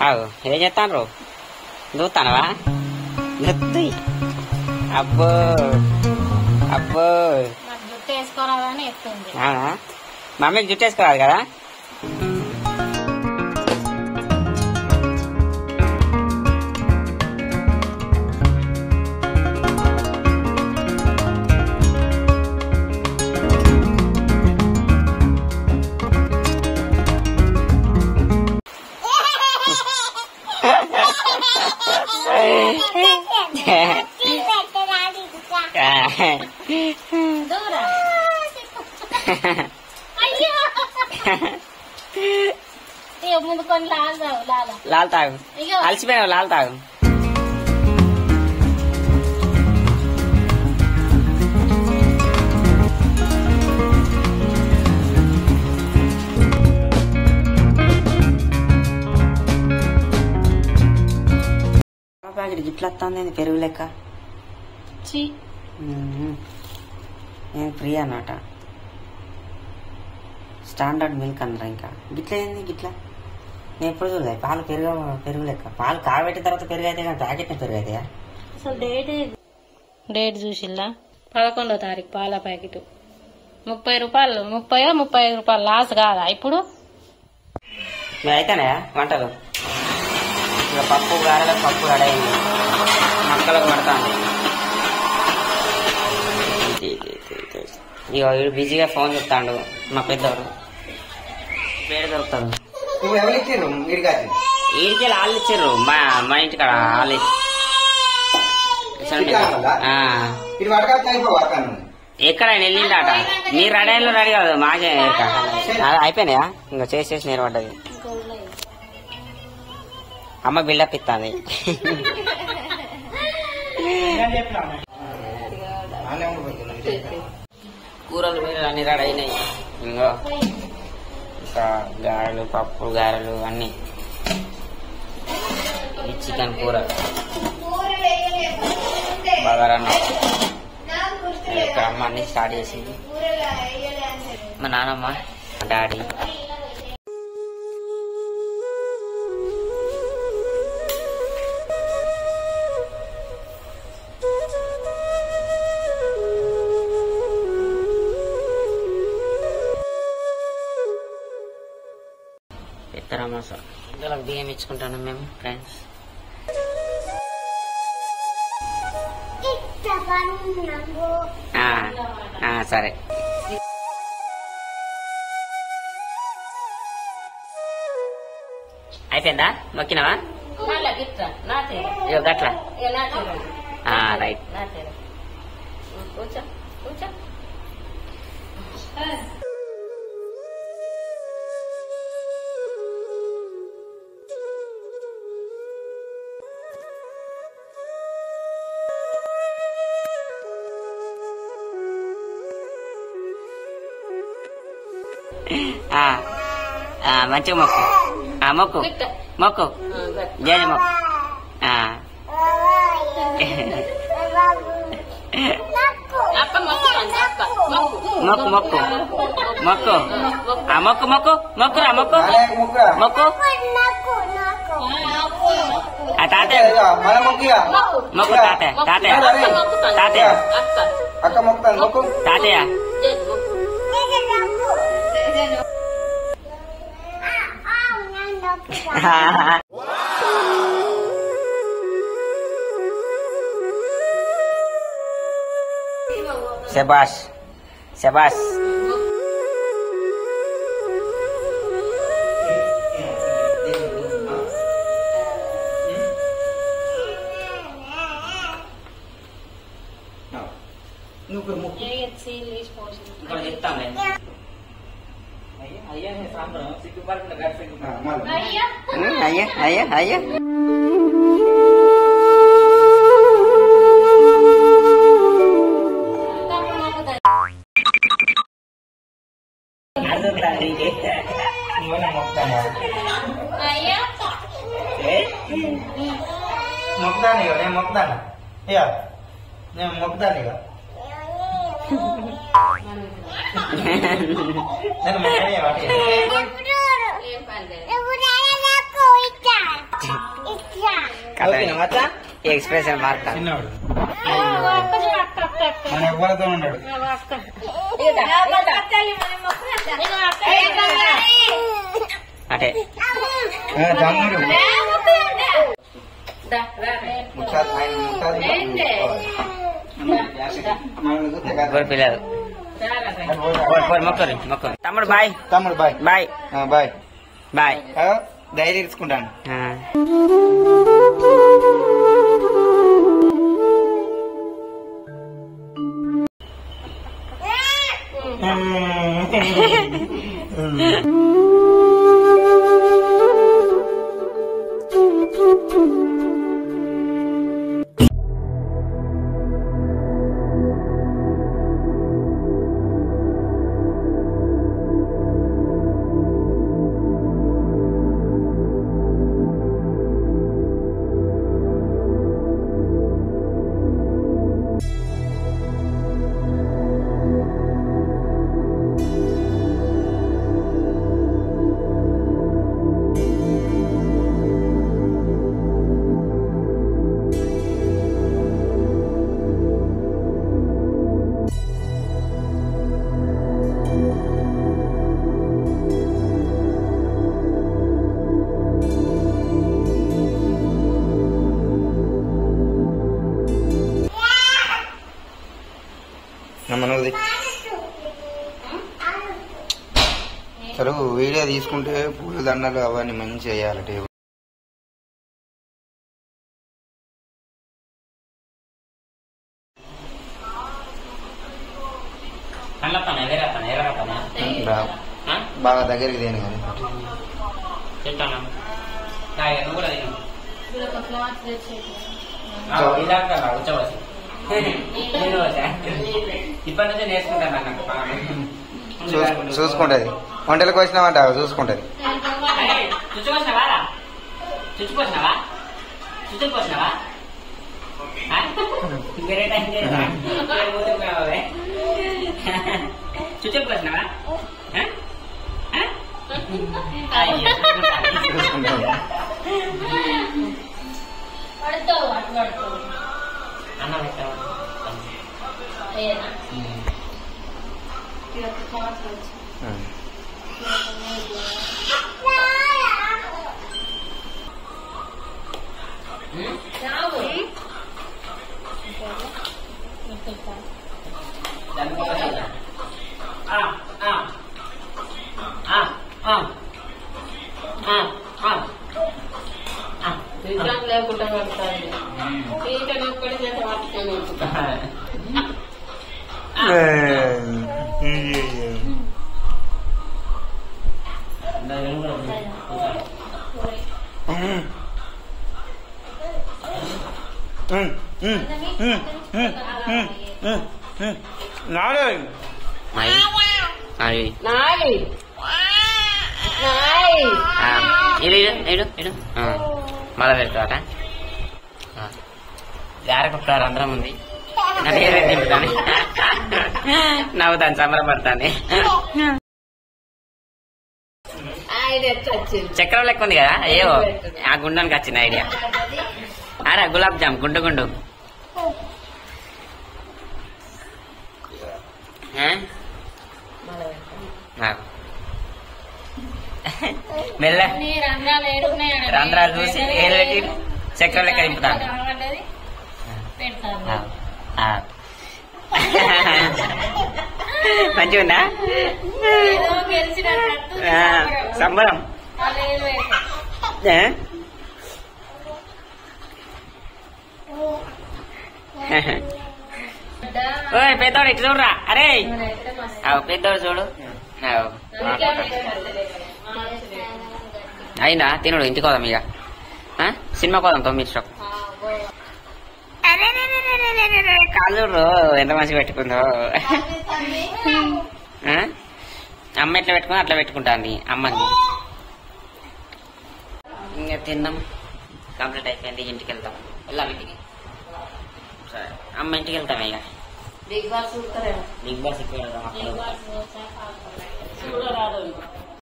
ఏం చేస్తాను చూస్తానవా జుత్తి అబ్బో అబ్బో జుట్టు వేసుకోరాదని చెప్తుంది. మమ్మీకి జుట్టు వేసుకోరాదు కదా. ముందు కొన్ని లాల్ తాగు అలసిపోయావు లాల్ తాగు. ప్యాకెట్ గిట్లా వస్తుంది పెరుగు లెక్క. నేను ఫ్రీ అన్నమాట. స్టాండర్డ్ మిల్క్ అన్నారు. ఇంకా గిట్ల ఏంది గిట్లా నేను ఎప్పుడు చూడలేదు. పాలు పెరుగు లెక్క. పాలు కాగబెట్టిన తర్వాత పెరుగు అయితే కానీ ప్యాకెట్ పెరుగు అయితే అసలు డేట్ చూసిల్లా 11వ తారీఖు పాల ప్యాకెట్ 30 రూపాయలు 35 రూపాయలు లాస్ కాదా ఇప్పుడు? మీరు అయితేనే వంటలు ఇంకా పప్పు గారెలకు పప్పు రెడీ అయింది. మక్కలకు పడతాను. ఇక వీడు బిజీగా ఫోన్ చెప్తాడు మా పెద్దవాడు. పేరు దొరుకుతాడు. వీడికి వాళ్ళు ఇచ్చారు మా ఇంటికాడ వాళ్ళు ఎక్కడ వెళ్ళిండాట. మీరు రెడీ అయిన రెడీ కాదు మాకే అయిపోయినాయా ఇంకా చేసేసి నేర్పడ్డది. అమ్మ బిల్డప్ ఇస్తుంది. కూరలు మీరు అన్ని రెడీ అయినాయి. ఇంకా గారెలు పప్పు గారెలు అన్ని. చికెన్ కూర బగారన్న ఇక్కడ అమ్మ అన్ని స్టార్ట్ చేసింది. మా నాన్నమ్మ మా డాడీ. పెద్దరామాస ఇందులోకి బియ్యం ఇచ్చుకుంటాను మేము ఫ్రెండ్స్. సరే అయిపోయిందా మొక్కినవా? గట్లా రైట్. మంచిగా మొక్కు మొక్కు మొక్కు జయ మొక్కు మొక్కు మొక్కు మొక్కు మొక్కు మొక్కు మొక్కురా మొక్కు మొక్కు తాతయ్య మొక్కు తాతయ్య తాతయ్య తాతయ్య తాతయ్య శబాష్ శబాష్. అయ్యా అయ్యా అయ్యా మొక్కుదాను ఇక నేను మొక్కుదాను ఇక నేను మొక్కుదాను ఇక నేను ఎక్స్ప్రెషన్ మార్క్ ఎవరితో ఉన్నాడు అంటే పిల్లలు మొక్కరు మొక్కరు తమ్ముడు బాయ్ తమ్ముడు bye bye bye bye diary తీసుకుంటాను అసలు వీడియో తీసుకుంటే పూల దండలు అవన్నీ మంచి చేయాలి టేబుల్ బాగా దగ్గరికి దేని కానీ చూసుకుంటది వంటలకు వచ్చినామంట చూసుకుంటది లేకుండా మళ్ళా పెడతాట జారకొస్తారు అందరం ఉంది తింటాను నవ్వుతాను సంబరపడతాను చక్రం లెక్క ఉంది కదా అయ్యో ఆ గుండానికి వచ్చిన ఐడియా అరే గులాబ్ జామ్ గుండు గుండు మెల్ల రంధ్రాలు చూసి ఏళ్ళు పెట్టి చక్రం లెక్క దింపుతాను మంచిగా ఉందా సంబరం ఓయ్ పెద్దోడు ఇటు చూడరా అరే పెద్దోడు చూడు అయినా తినడు ఇంటికి పోదాం ఇక సినిమా పోదాం 9 కాళ్ళు ఎంత మంచిగా పెట్టుకుందో అమ్మ ఎట్లా పెట్టుకుని అట్లా పెట్టుకుంటాంది అమ్మని ఇంకా తిన్నాం కంప్లీట్ అయిపోయింది ఇంటికి వెళ్తాం వెళ్ళాం ఇంటికి సరే అమ్మ ఇంటికి వెళ్తాం ఇక బిగ్ బాస్ ఇక్కడ వెళ్దాం